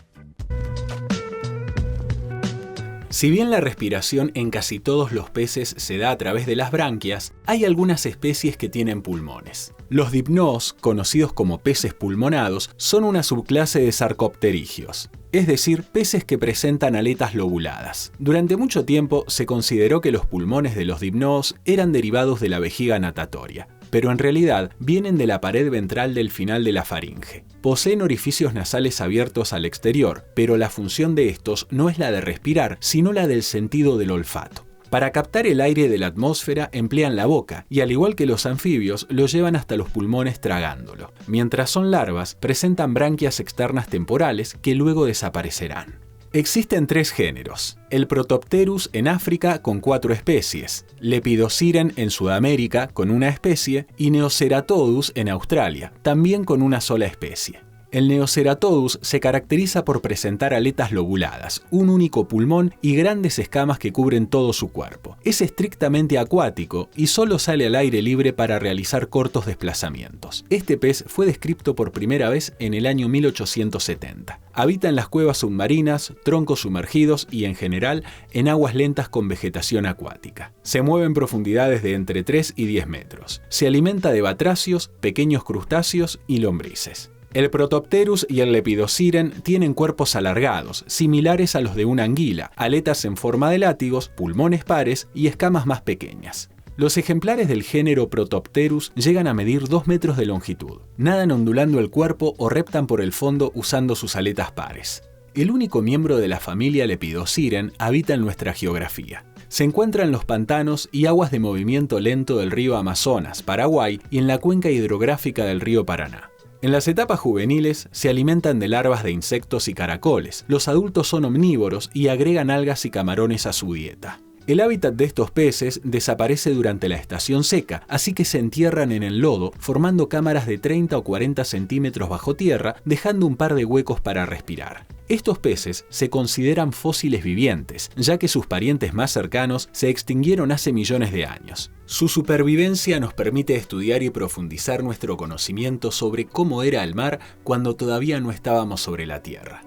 Si bien la respiración en casi todos los peces se da a través de las branquias, hay algunas especies que tienen pulmones. Los dipnos, conocidos como peces pulmonados, son una subclase de sarcopterigios, es decir, peces que presentan aletas lobuladas. Durante mucho tiempo se consideró que los pulmones de los dipnos eran derivados de la vejiga natatoria, pero en realidad vienen de la pared ventral del final de la faringe. Poseen orificios nasales abiertos al exterior, pero la función de estos no es la de respirar, sino la del sentido del olfato. Para captar el aire de la atmósfera emplean la boca, y al igual que los anfibios, lo llevan hasta los pulmones tragándolo. Mientras son larvas, presentan branquias externas temporales que luego desaparecerán. Existen 3 géneros: el Protopterus en África con 4 especies, Lepidosiren en Sudamérica con 1 especie y Neoceratodus en Australia, también con 1 sola especie. El Neoceratodus se caracteriza por presentar aletas lobuladas, un único pulmón y grandes escamas que cubren todo su cuerpo. Es estrictamente acuático y solo sale al aire libre para realizar cortos desplazamientos. Este pez fue descrito por primera vez en el año 1870. Habita en las cuevas submarinas, troncos sumergidos y, en general, en aguas lentas con vegetación acuática. Se mueve en profundidades de entre 3 y 10 metros. Se alimenta de batracios, pequeños crustáceos y lombrices. El Protopterus y el Lepidosiren tienen cuerpos alargados, similares a los de una anguila, aletas en forma de látigos, pulmones pares y escamas más pequeñas. Los ejemplares del género Protopterus llegan a medir 2 metros de longitud. Nadan ondulando el cuerpo o reptan por el fondo usando sus aletas pares. El único miembro de la familia Lepidosiren habita en nuestra geografía. Se encuentra en los pantanos y aguas de movimiento lento del río Amazonas, Paraguay y en la cuenca hidrográfica del río Paraná. En las etapas juveniles se alimentan de larvas de insectos y caracoles. Los adultos son omnívoros y agregan algas y camarones a su dieta. El hábitat de estos peces desaparece durante la estación seca, así que se entierran en el lodo, formando cámaras de 30 o 40 centímetros bajo tierra, dejando un par de huecos para respirar. Estos peces se consideran fósiles vivientes, ya que sus parientes más cercanos se extinguieron hace millones de años. Su supervivencia nos permite estudiar y profundizar nuestro conocimiento sobre cómo era el mar cuando todavía no estábamos sobre la Tierra.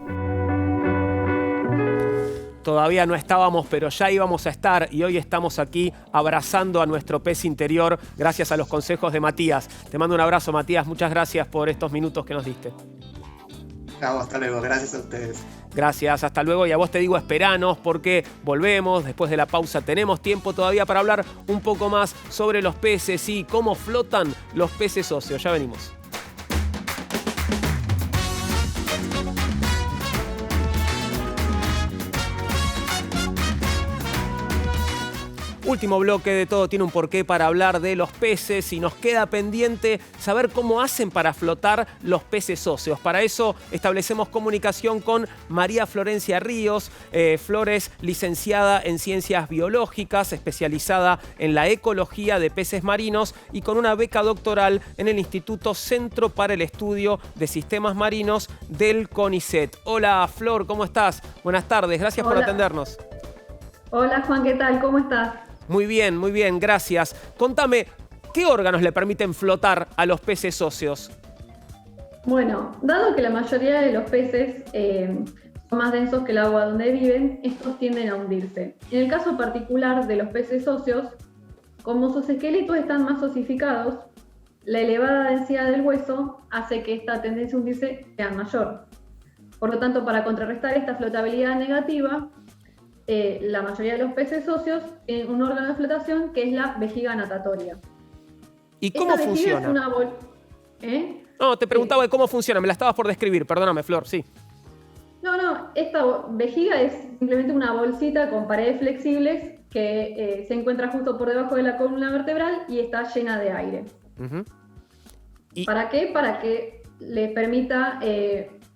Todavía no estábamos, pero ya íbamos a estar, y hoy estamos aquí abrazando a nuestro pez interior gracias a los consejos de Matías. Te mando un abrazo, Matías. Muchas gracias por estos minutos que nos diste. Chao, hasta luego. Gracias a ustedes. Gracias, hasta luego. Y a vos te digo, esperanos porque volvemos. Después de la pausa tenemos tiempo todavía para hablar un poco más sobre los peces y cómo flotan los peces óseos. Ya venimos. Último bloque de Todo Tiene un Porqué para hablar de los peces y nos queda pendiente saber cómo hacen para flotar los peces óseos. Para eso establecemos comunicación con María Florencia Ríos. Flores, licenciada en Ciencias Biológicas, especializada en la ecología de peces marinos y con una beca doctoral en el Instituto Centro para el Estudio de Sistemas Marinos del CONICET. Hola Flor, ¿cómo estás? Buenas tardes, gracias por atendernos. Hola Juan, ¿qué tal? ¿Cómo estás? Muy bien, gracias. Contame, ¿qué órganos le permiten flotar a los peces óseos? Bueno, dado que la mayoría de los peces son más densos que el agua donde viven, estos tienden a hundirse. En el caso particular de los peces óseos, como sus esqueletos están más osificados, la elevada densidad del hueso hace que esta tendencia a hundirse sea mayor. Por lo tanto, para contrarrestar esta flotabilidad negativa, la mayoría de los peces óseos tienen un órgano de flotación que es la vejiga natatoria. ¿Y cómo funciona? Es una No, te preguntaba de cómo funciona, me la estabas por describir, perdóname Flor, sí. No, esta vejiga es simplemente una bolsita con paredes flexibles que se encuentra justo por debajo de la columna vertebral y está llena de aire. ¿Y para qué? Para que le permita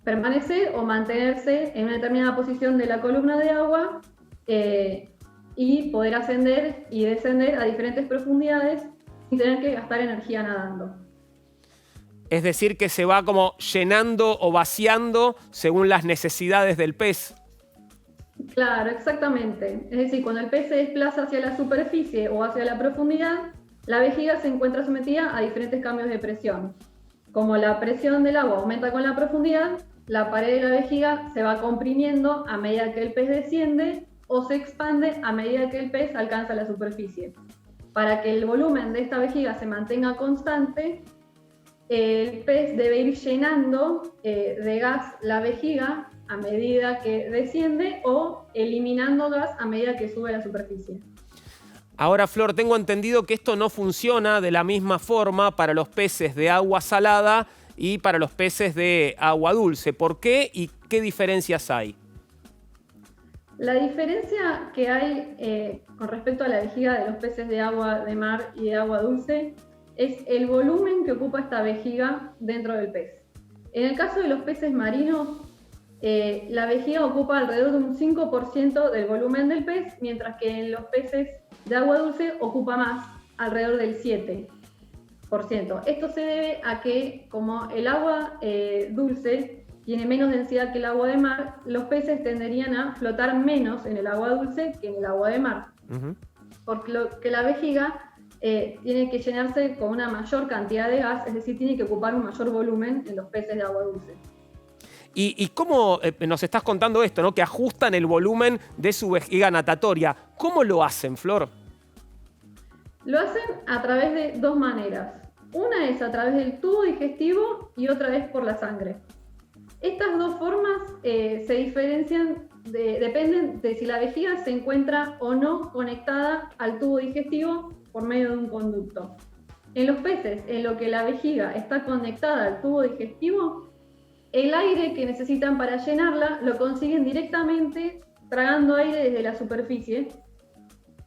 permanecer o mantenerse en una determinada posición de la columna de agua y poder ascender y descender a diferentes profundidades sin tener que gastar energía nadando. Es decir, que se va como llenando o vaciando según las necesidades del pez. Claro, exactamente. Es decir, cuando el pez se desplaza hacia la superficie o hacia la profundidad, la vejiga se encuentra sometida a diferentes cambios de presión. Como la presión del agua aumenta con la profundidad, la pared de la vejiga se va comprimiendo a medida que el pez desciende o se expande a medida que el pez alcanza la superficie. Para que el volumen de esta vejiga se mantenga constante, el pez debe ir llenando de gas la vejiga a medida que desciende o eliminando gas a medida que sube a la superficie. Ahora, Flor, tengo entendido que esto no funciona de la misma forma para los peces de agua salada y para los peces de agua dulce. ¿Por qué y qué diferencias hay? La diferencia que hay con respecto a la vejiga de los peces de agua de mar y de agua dulce es el volumen que ocupa esta vejiga dentro del pez. En el caso de los peces marinos, la vejiga ocupa alrededor de un 5% del volumen del pez, mientras que en los peces de agua dulce ocupa más, alrededor del 7%. Esto se debe a que, como el agua dulce tiene menos densidad que el agua de mar, los peces tenderían a flotar menos en el agua dulce que en el agua de mar. Porque la vejiga tiene que llenarse con una mayor cantidad de gas, es decir, tiene que ocupar un mayor volumen en los peces de agua dulce. ¿Y cómo nos estás contando esto, ¿no? Que ajustan el volumen de su vejiga natatoria? ¿Cómo lo hacen, Flor? Lo hacen a través de dos maneras. Una es a través del tubo digestivo y otra es por la sangre. Estas dos formas se diferencian, dependen de si la vejiga se encuentra o no conectada al tubo digestivo por medio de un conducto. En los peces, en lo que la vejiga está conectada al tubo digestivo, el aire que necesitan para llenarla lo consiguen directamente tragando aire desde la superficie,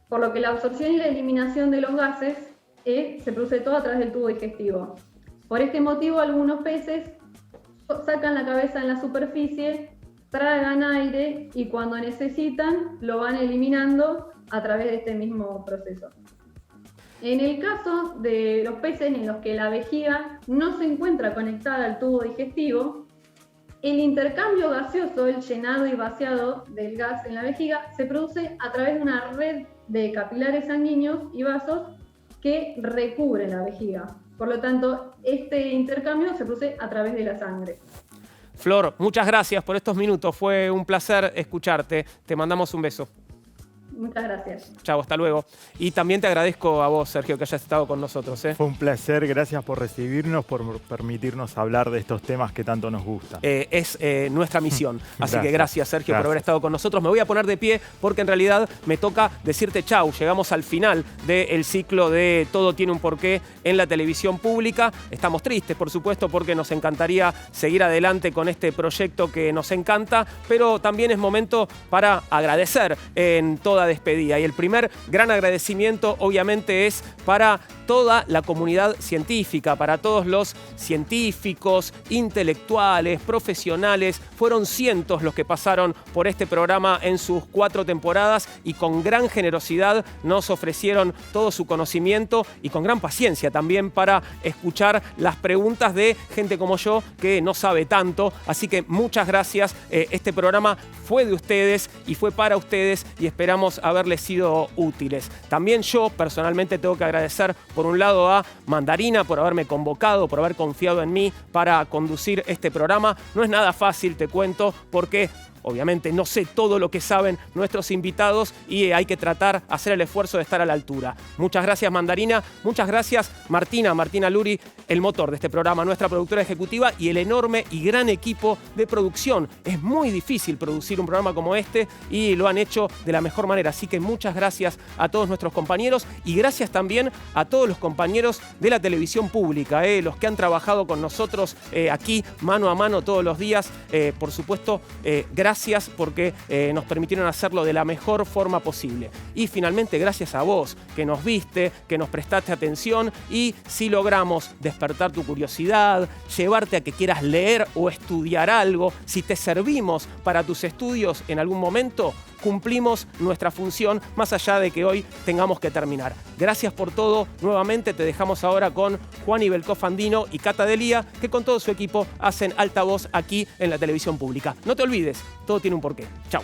por lo que la absorción y la eliminación de los gases se produce todo a través del tubo digestivo. Por este motivo, algunos peces sacan la cabeza en la superficie, tragan aire y cuando necesitan lo van eliminando a través de este mismo proceso. En el caso de los peces en los que la vejiga no se encuentra conectada al tubo digestivo, el intercambio gaseoso, el llenado y vaciado del gas en la vejiga, se produce a través de una red de capilares sanguíneos y vasos que recubren la vejiga. Por lo tanto, este intercambio se produce a través de la sangre. Flor, muchas gracias por estos minutos. Fue un placer escucharte. Te mandamos un beso. Muchas gracias. Chao, hasta luego. Y también te agradezco a vos, Sergio, que hayas estado con nosotros. Fue un placer, gracias por recibirnos, por permitirnos hablar de estos temas que tanto nos gustan. Es nuestra misión. Así que gracias, Sergio, Gracias por haber estado con nosotros. Me voy a poner de pie porque en realidad me toca decirte chau. Llegamos al final del ciclo de Todo Tiene un Porqué en la televisión pública. Estamos tristes, por supuesto, porque nos encantaría seguir adelante con este proyecto que nos encanta, pero también es momento para agradecer en toda despedida. Y el primer gran agradecimiento obviamente es para toda la comunidad científica, para todos los científicos, intelectuales, profesionales. Fueron cientos los que pasaron por este programa en sus 4 temporadas y con gran generosidad nos ofrecieron todo su conocimiento y con gran paciencia también para escuchar las preguntas de gente como yo que no sabe tanto. Así que muchas gracias. Este programa fue de ustedes y fue para ustedes y esperamos haberles sido útiles. También yo personalmente tengo que agradecer por un lado a Mandarina por haberme convocado, por haber confiado en mí para conducir este programa. No es nada fácil, te cuento, porque obviamente no sé todo lo que saben nuestros invitados y hay que hacer el esfuerzo de estar a la altura. Muchas gracias, Mandarina. Muchas gracias, Martina Luri, el motor de este programa, nuestra productora ejecutiva y el enorme y gran equipo de producción. Es muy difícil producir un programa como este y lo han hecho de la mejor manera. Así que muchas gracias a todos nuestros compañeros y gracias también a todos los compañeros de la televisión pública, los que han trabajado con nosotros aquí mano a mano todos los días. Por supuesto, gracias porque nos permitieron hacerlo de la mejor forma posible. Y finalmente, gracias a vos que nos viste, que nos prestaste atención y si logramos despertar tu curiosidad, llevarte a que quieras leer o estudiar algo, si te servimos para tus estudios en algún momento, cumplimos nuestra función más allá de que hoy tengamos que terminar. Gracias por todo. Nuevamente te dejamos ahora con Juan Ibelcoff Andino y Cata Delía, que con todo su equipo hacen Altavoz aquí en la televisión pública. No te olvides, todo tiene un porqué. Chau.